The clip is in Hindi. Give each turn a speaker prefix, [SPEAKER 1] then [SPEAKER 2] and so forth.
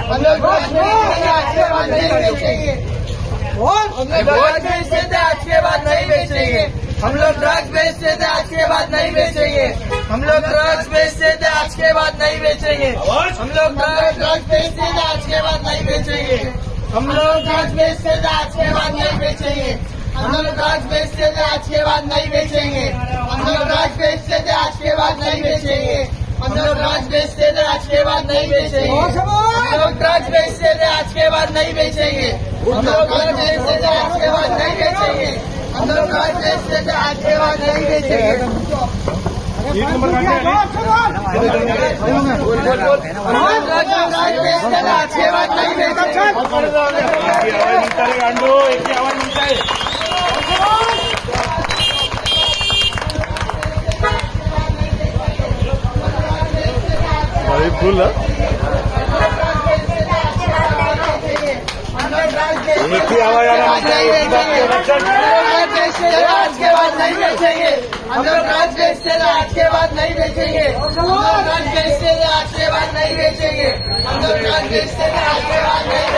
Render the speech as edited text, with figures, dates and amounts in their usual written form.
[SPEAKER 1] हम लोग ड्रग्स बेचते थे, आज के बाद नहीं बेचेंगे। हम लोग ड्रग्स बेचते थे, आज के बाद नहीं बेचेंगे। हम लोग ड्रग्स बेचते थे, आज के बाद नहीं बेचेंगे। हम लोग ड्रग्स बेचते थे, आज के बाद नहीं बेचेंगे। हम लोग ड्रग्स बेचते थे, आज के बाद नहीं बेचेंगे। हम लोग ड्रग्स बेचते थे, आज के बाद नहीं बेचेंगे। हम लोग ड्रग्स बेचते थे, आज के बाद नहीं बेचेंगे। हम लोग ड्रग्स बेचते थे, आज के बाद नहीं बेचेंगे। हम लोग ड्रग्स बेचते थे, आज के बाद नहीं बेचेंगे। हम लोग ड्रग्स बेचते थे, आज के बाद नहीं बेचेंगे। आज के बाद नहीं बेचेंगे।
[SPEAKER 2] फुल एक ही आवाज आ रहा
[SPEAKER 1] आज के बाद नहीं बेचेंगे। हम लोग ड्रग्स बेचते थे, आज के बाद नहीं बेचेंगे। हम लोग ड्रग्स बेचते थे, आज के बाद नहीं बेचेंगे। हम लोग ड्रग्स बेचते थे, आज के बाद नहीं